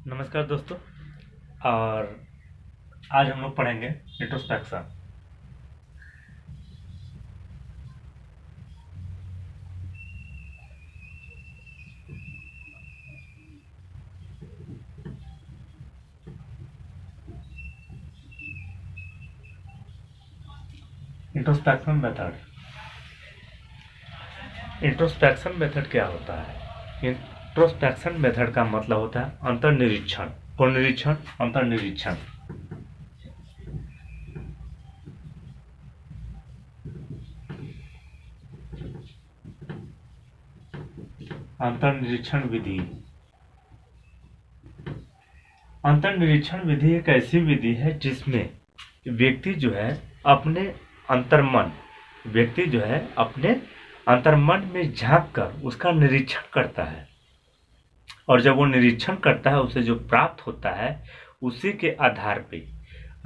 नमस्कार दोस्तों। और आज हम लोग पढ़ेंगे introspection. Introspection method. Introspection method क्या होता है? इंट्रोस्पेक्शन मेथड का मतलब होता है अंतर्निरीक्षण। कौन निरीक्षण? अंतर्निरीक्षण। अंतर्निरीक्षण विधि। अंतर्निरीक्षण विधि एक ऐसी विधि है जिसमें व्यक्ति जो है अपने अंतर्मन व्यक्ति जो है अपने अंतर्मन में झांक कर उसका निरीक्षण करता है, और जब वो निरीक्षण करता है उसे जो प्राप्त होता है उसी के आधार पे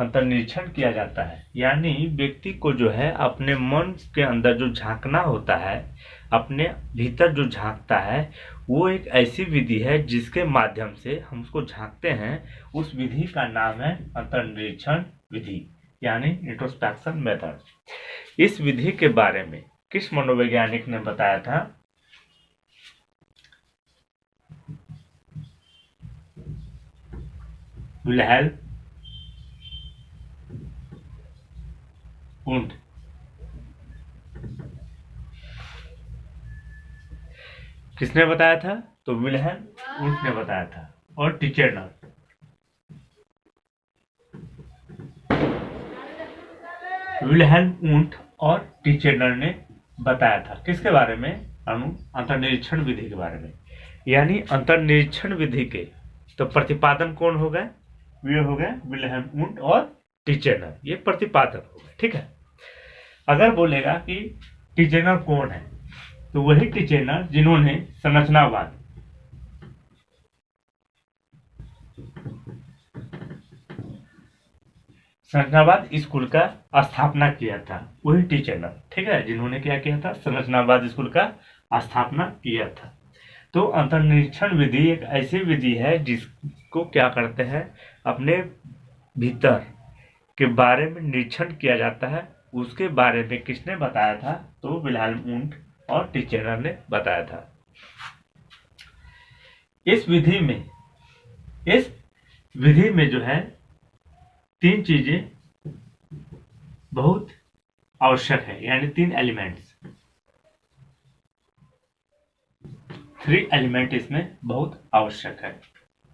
अंतर्निरीक्षण किया जाता है। यानी व्यक्ति को जो है अपने मन के अंदर जो झांकना होता है, अपने भीतर जो झांकता है, वो एक ऐसी विधि है जिसके माध्यम से हम उसको झांकते हैं। उस विधि का नाम है अंतर्निरीक्षण विधि, यानी इंट्रोस्पेक्शन मेथड। इस विधि के बारे में किस मनोवैज्ञानिक ने बताया था? Wilhelm Wundt. किसने बताया था? तो विल्हेल्म वुंट ने बताया था, और टिचेनर। विल्हेल्म वुंट और टिचेनर ने बताया था किसके बारे में? अंतर्निरीक्षण विधि के बारे में। यानी अंतर्निरीक्षण विधि के तो प्रतिपादन कौन हो गए? वे हो गए विल्हेल्म वुंट और टिचेनर। ये प्रतिपादक हो गए। ठीक है। अगर बोलेगा कि टिचेनर कौन है, तो वही टिचेनर जिन्होंने संरचनावाद स्कूल का स्थापना किया था। वही टिचेनर, ठीक है, जिन्होंने क्या किया था? संरचनावाद स्कूल का स्थापना किया था। तो अंतर्निरीक्षण विधि एक ऐसी विधि है जिसको क्या करते हैं, अपने भीतर के बारे में निरीक्षण किया जाता है। उसके बारे में किसने बताया था? तो विल्हेल्म वुंट और टिचेनर ने बताया था। इस विधि में जो है तीन चीजें बहुत आवश्यक है, यानी तीन एलिमेंट्स, 3 एलिमेंट इसमें बहुत आवश्यक है।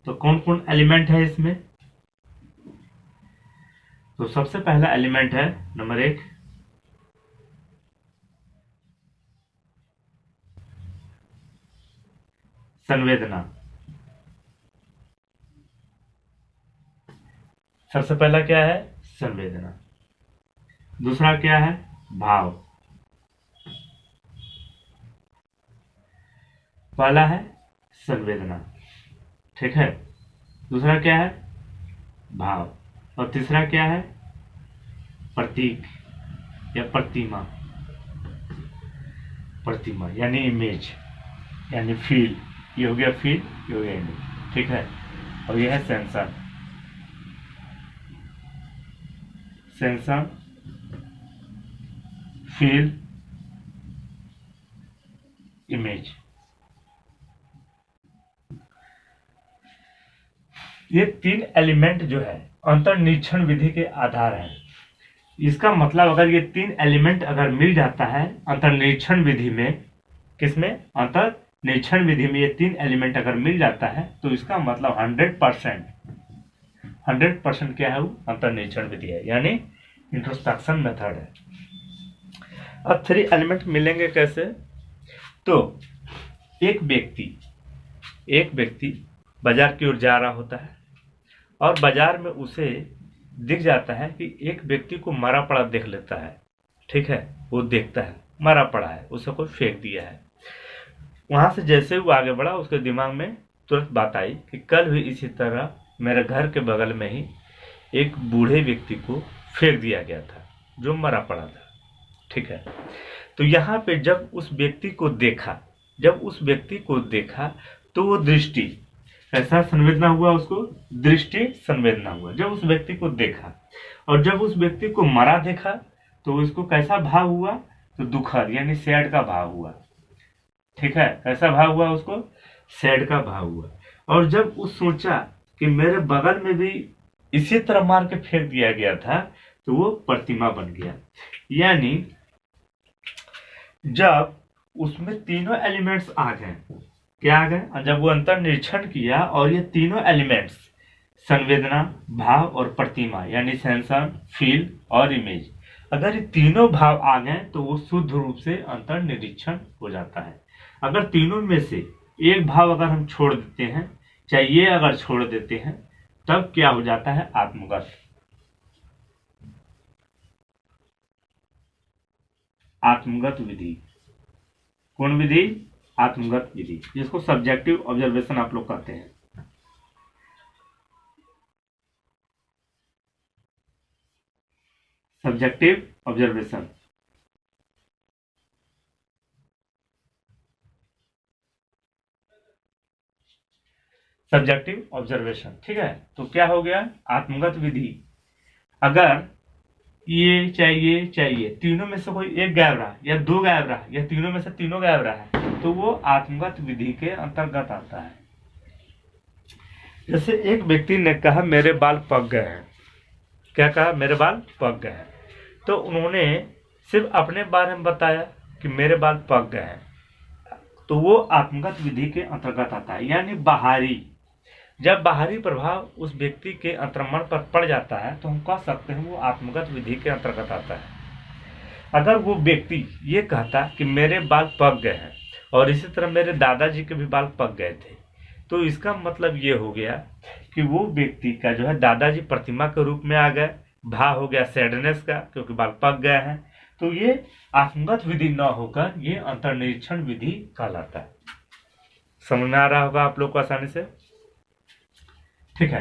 तो कौन कौन एलिमेंट है इसमें? तो सबसे पहला एलिमेंट है नंबर 1 संवेदना। सबसे पहला क्या है? संवेदना। दूसरा क्या है? भाव। पहला है संवेदना, ठीक है। दूसरा क्या है? भाव। और तीसरा क्या है? प्रतीक या प्रतिमा। प्रतिमा यानी इमेज, यानी फील। ये हो गया फील, ये हो गया इमेज, ठीक है। और ये है सेंसर। Sensor, feel, image. ये तीन एलिमेंट जो है अंतर्निरीक्षण विधि के आधार है। इसका मतलब अगर ये तीन एलिमेंट अगर मिल जाता है अंतर्निरीक्षण विधि में, किसमें? अंतर्निरीक्षण विधि में ये तीन एलिमेंट अगर मिल जाता है तो इसका मतलब 100% क्या है? वो अंतर्निरीक्षण विधि है, यानी इंट्रोस्पेक्शन मेथड है। अब 3 एलिमेंट मिलेंगे कैसे? तो एक व्यक्ति बाजार की ओर जा रहा होता है, और बाजार में उसे दिख जाता है कि एक व्यक्ति को मरा पड़ा देख लेता है, ठीक है। वो देखता है मरा पड़ा है, उसे कोई फेंक दिया है। वहां से जैसे वो आगे बढ़ा, उसके दिमाग में तुरंत बात आई कि कल भी इसी तरह मेरे घर के बगल में ही एक बूढ़े व्यक्ति को फेंक दिया गया था जो मरा पड़ा था, ठीक है। तो यहाँ पे जब उस व्यक्ति को देखा तो वो दृष्टि कैसा संवेदना हुआ उसको? दृष्टि संवेदना हुआ। जब उस व्यक्ति को देखा और जब उस व्यक्ति को मरा देखा तो उसको कैसा भाव हुआ? तो दुखद यानी सैड का भाव हुआ। ठीक है, कैसा भाव हुआ उसको? सैड का भाव हुआ। और जब वो सोचा कि मेरे बगल में भी इसी तरह मार के फेंक दिया गया था तो वो प्रतिमा बन गया। यानी जब उसमें तीनों एलिमेंट्स आ गए, क्या आ गए? जब वो अंतर निरीक्षण किया और ये तीनों एलिमेंट्स संवेदना, भाव और प्रतिमा यानी सेंसन, फील और इमेज, अगर ये तीनों भाव आ गए तो वो शुद्ध रूप से अंतर निरीक्षण हो जाता है। अगर तीनों में से एक भाव अगर हम छोड़ देते हैं, चाहे ये अगर छोड़ देते हैं, तब क्या हो जाता है? आत्मगत। आत्मगत विधि। कौन विधि? आत्मगत विधि, जिसको सब्जेक्टिव ऑब्जर्वेशन आप लोग कहते हैं। Subjective observation. सब्जेक्टिव ऑब्जर्वेशन, ठीक है। तो क्या हो गया? आत्मगत विधि। अगर ये चाहिए तीनों में से कोई एक गायब रहा या दो गायब रहा या तीनों में से तीनों गायब रहा तो वो आत्मगत विधि के अंतर्गत आता है। जैसे एक व्यक्ति ने कहा मेरे बाल पक गए हैं। क्या कहा? मेरे बाल पक गए हैं। तो उन्होंने सिर्फ अपने बारे में बताया कि मेरे बाल पक गए हैं, तो वो आत्मगत विधि के अंतर्गत आता है। यानी बाहरी, जब बाहरी प्रभाव उस व्यक्ति के अंतर्मन पर पड़ जाता है तो हम कह सकते हैं वो आत्मगत विधि के अंतर्गत आता है। अगर वो व्यक्ति ये कहता कि मेरे बाल पक गए हैं और इसी तरह मेरे दादाजी के भी बाल पक गए थे, तो इसका मतलब ये हो गया कि वो व्यक्ति का जो है दादाजी प्रतिमा के रूप में आ गए, भाव हो गया सैडनेस का क्योंकि बाल पक गए हैं। तो ये आत्मगत विधि न होकर ये अंतर्निरीक्षण विधि कहलाता है। समझ में आ रहा होगा आप लोग को आसानी से? ठीक है,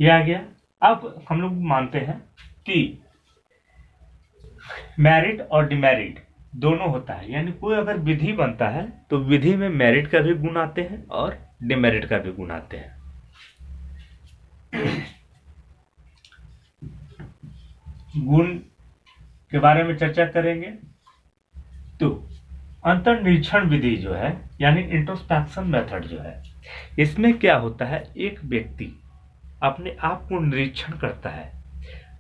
ये आ गया। अब हम लोग मानते हैं कि मेरिट और डिमेरिट दोनों होता है। यानी कोई अगर विधि बनता है तो विधि में मेरिट का भी गुण आते हैं और डिमेरिट का भी गुण आते हैं। गुण के बारे में चर्चा करेंगे। तो अंतर्निरीक्षण विधि जो है यानी इंट्रोस्पेक्शन मेथड जो है, इसमें क्या होता है? एक व्यक्ति अपने आप को निरीक्षण करता है,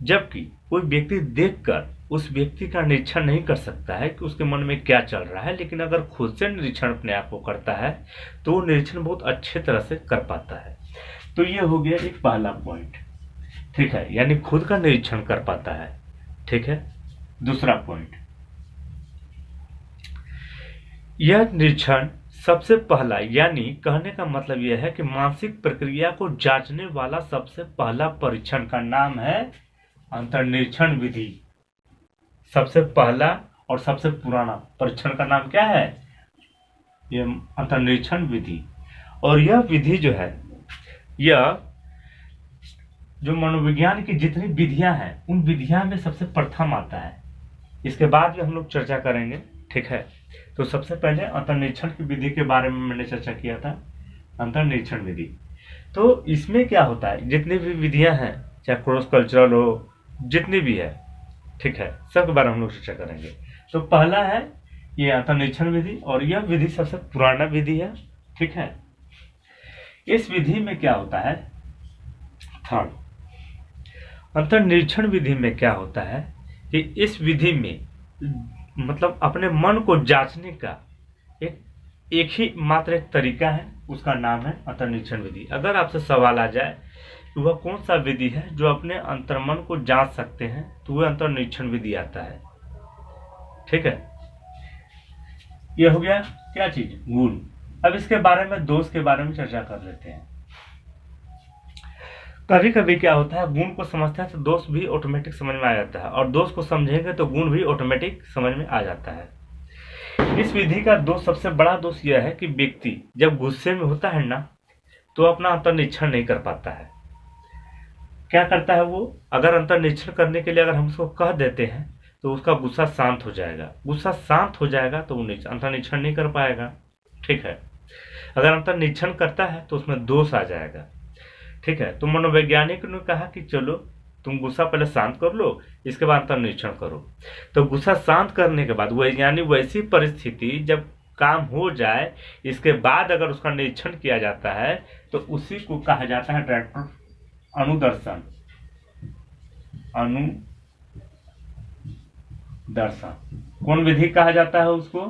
जबकि कोई व्यक्ति देखकर उस व्यक्ति का निरीक्षण नहीं कर सकता है कि उसके मन में क्या चल रहा है। लेकिन अगर खुद से निरीक्षण अपने आप को करता है तो वो निरीक्षण बहुत अच्छे तरह से कर पाता है। तो ये हो गया एक पहला पॉइंट, ठीक है, यानी खुद का निरीक्षण कर पाता है। ठीक है, दूसरा पॉइंट, यह निरीक्षण सबसे पहला, यानी कहने का मतलब यह है कि मानसिक प्रक्रिया को जांचने वाला सबसे पहला परीक्षण का नाम है अंतर्निरीक्षण विधि। सबसे पहला और सबसे पुराना परीक्षण का नाम क्या है? यह अंतर्निरीक्षण विधि। और यह विधि जो है, यह जो मनोविज्ञान की जितनी विधियां हैं उन विधियां में सबसे प्रथम आता है। इसके बाद में हम लोग चर्चा करेंगे। ठीक है, तो सबसे पहले अंतर्निरीक्षण की विधि के बारे में मैंने चर्चा किया था, अंतर्निरीक्षण विधि। तो इसमें क्या होता है, जितनी भी विधियां हैं, चाहे क्रॉस कल्चरल हो, जितनी भी है, ठीक है, सब के बारे में हम लोग चर्चा करेंगे। तो पहला है ये अंतर्निरीक्षण विधि और यह विधि सबसे पुराना विधि है। ठीक है, इस विधि में क्या होता है? थर्ड, अंतर्निरीक्षण विधि में क्या होता है कि इस विधि में मतलब अपने मन को जांचने का एक ही मात्र एक तरीका है, उसका नाम है अंतर्निरीक्षण विधि। अगर आपसे सवाल आ जाए कि वह कौन सा विधि है जो अपने अंतर्मन को जांच सकते हैं, तो वह अंतर्निरीक्षण विधि आता है। ठीक है, यह हो गया क्या चीज? गुण। अब इसके बारे में, दोष के बारे में चर्चा कर लेते हैं। कभी कभी क्या होता है, गुण को समझते हैं तो दोष भी ऑटोमेटिक समझ में आ जाता है, और दोष को समझेंगे तो गुण भी ऑटोमेटिक समझ में आ जाता है। इस विधि का दोष, सबसे बड़ा दोष यह है कि व्यक्ति जब गुस्से में होता है ना, तो अपना अंतर्निरीक्षण नहीं कर पाता है। क्या करता है वो? अगर अंतर्निरीक्षण करने के लिए अगर हम उसको कह देते हैं तो उसका गुस्सा शांत हो जाएगा। गुस्सा शांत हो जाएगा तो वो अंतर्निरीक्षण नहीं कर पाएगा। ठीक है, अगर अंतर्निरीक्षण करता है तो उसमें दोष आ जाएगा। ठीक है, तो मनोवैज्ञानिक ने कहा कि चलो तुम गुस्सा पहले शांत कर लो, इसके बाद अंतर्निरीक्षण करो। तो गुस्सा शांत करने के बाद यानी वैसी परिस्थिति जब काम हो जाए, इसके बाद अगर उसका निरीक्षण किया जाता है तो उसी को कहा जाता है अनुदर्शन। कौन विधि कहा जाता है उसको?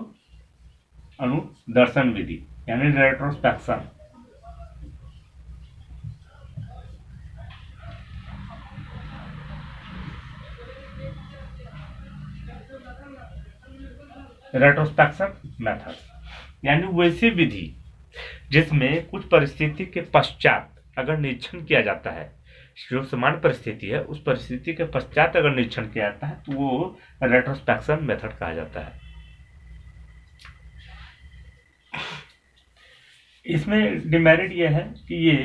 अनुदर्शन विधि, यानी रेट्रोस्पेक्शन। रेट्रोस्पेक्शन मेथड यानी वैसी विधि जिसमें कुछ परिस्थिति के पश्चात अगर निरीक्षण किया जाता है, जो सामान्य परिस्थिति है उस परिस्थिति के पश्चात अगर निरीक्षण किया जाता है तो वो रेट्रोस्पेक्शन मेथड कहा जाता है। इसमें डिमेरिट ये है कि ये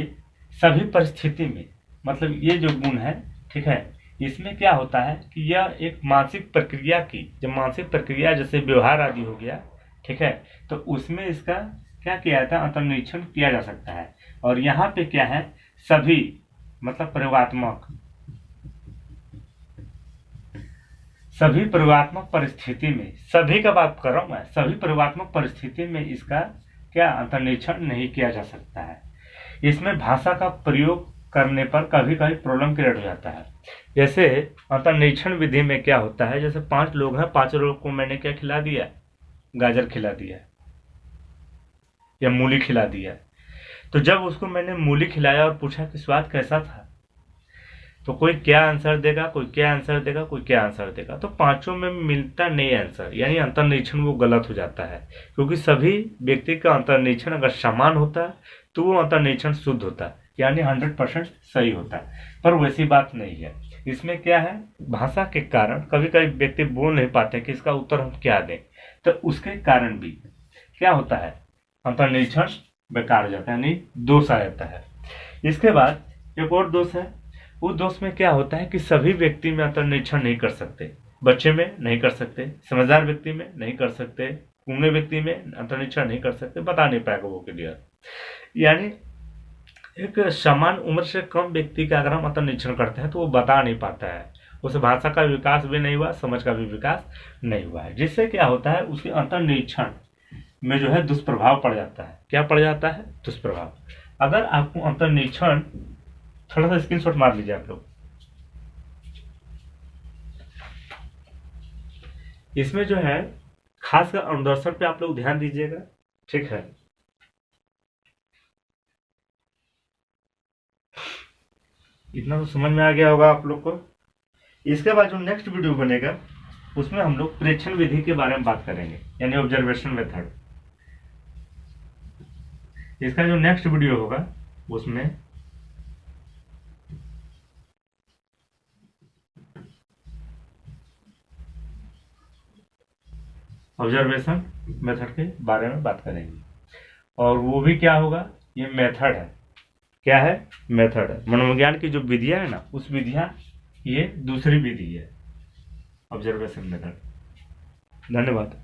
सभी परिस्थिति में, मतलब ये जो गुण है, ठीक है, इसमें क्या होता है कि यह एक मानसिक प्रक्रिया की, जब मानसिक प्रक्रिया जैसे व्यवहार आदि हो गया, ठीक है, तो उसमें इसका क्या किया जाता है? अंतर्निरीक्षण किया जा सकता है। और यहाँ पे क्या है? सभी मतलब प्रयोगात्मक, सभी प्रयोगात्मक परिस्थिति में, सभी का बात कर रहा हूं मैं, सभी प्रयोगात्मक परिस्थिति में इसका क्या अंतर्निरीक्षण नहीं किया जा सकता है। इसमें भाषा का प्रयोग करने पर कभी कभी प्रॉब्लम क्रिएट हो जाता है। जैसे अंतर्निरीक्षण विधि में क्या होता है, जैसे 5 लोग हैं, 5 लोग को मैंने क्या खिला दिया? गाजर खिला दिया या मूली खिला दिया। तो जब उसको मैंने मूली खिलाया और पूछा कि स्वाद कैसा था, तो कोई क्या आंसर देगा, कोई क्या आंसर देगा, कोई क्या आंसर देगा, तो पांचों में मिलता नहीं आंसर, यानी अंतर्निरीक्षण वो गलत हो जाता है। क्योंकि सभी व्यक्ति का अंतर्निरीक्षण अगर समान होता है तो वो अंतर्निरीक्षण शुद्ध होता है, यानी 100% सही होता है। पर वैसी बात नहीं है। इसमें क्या है, भाषा के कारण कभी कभी व्यक्ति बोल नहीं पाते कि इसका उत्तर हम क्या दें, तो उसके कारण भी क्या होता है, अंतर्निरीक्षण बेकार हो जाता है, यानी दोष आ जाता है। इसके बाद एक और दोष है, उस दोष में क्या होता है कि सभी व्यक्ति में अंतर्निरीक्षण नहीं कर सकते। बच्चे में नहीं कर सकते, समझदार व्यक्ति में नहीं कर सकते, गूंगे व्यक्ति में अंतर्निरीक्षण नहीं कर सकते, बता नहीं पाएगा वो क्लियर। यानी एक समान उम्र से कम व्यक्ति का अगर हम अंतर्निरीक्षण करते हैं तो वो बता नहीं पाता है, उस भाषा का विकास भी नहीं हुआ, समझ का भी विकास नहीं हुआ है, जिससे क्या होता है उसके अंतर्निरीक्षण में जो है दुष्प्रभाव पड़ जाता है। क्या पड़ जाता है? दुष्प्रभाव। अगर आपको अंतर्निरीक्षण, थोड़ा सा स्क्रीनशॉट मार लीजिए आप लोग, इसमें जो है खासकर अनुदर्शन पे आप लोग ध्यान दीजिएगा, ठीक है। इतना तो समझ में आ गया होगा आप लोग को। इसके बाद जो नेक्स्ट वीडियो बनेगा उसमें हम लोग प्रेक्षण विधि के बारे में बात करेंगे, यानी ऑब्जर्वेशन मेथड। इसका जो नेक्स्ट वीडियो होगा उसमें ऑब्जर्वेशन मेथड के बारे में बात करेंगे। और वो भी क्या होगा, ये मेथड है। क्या है? मेथड है। मनोविज्ञान की जो विधियां है ना, उस विधियां, ये दूसरी विधि है ऑब्जर्वेशन मेथड। धन्यवाद।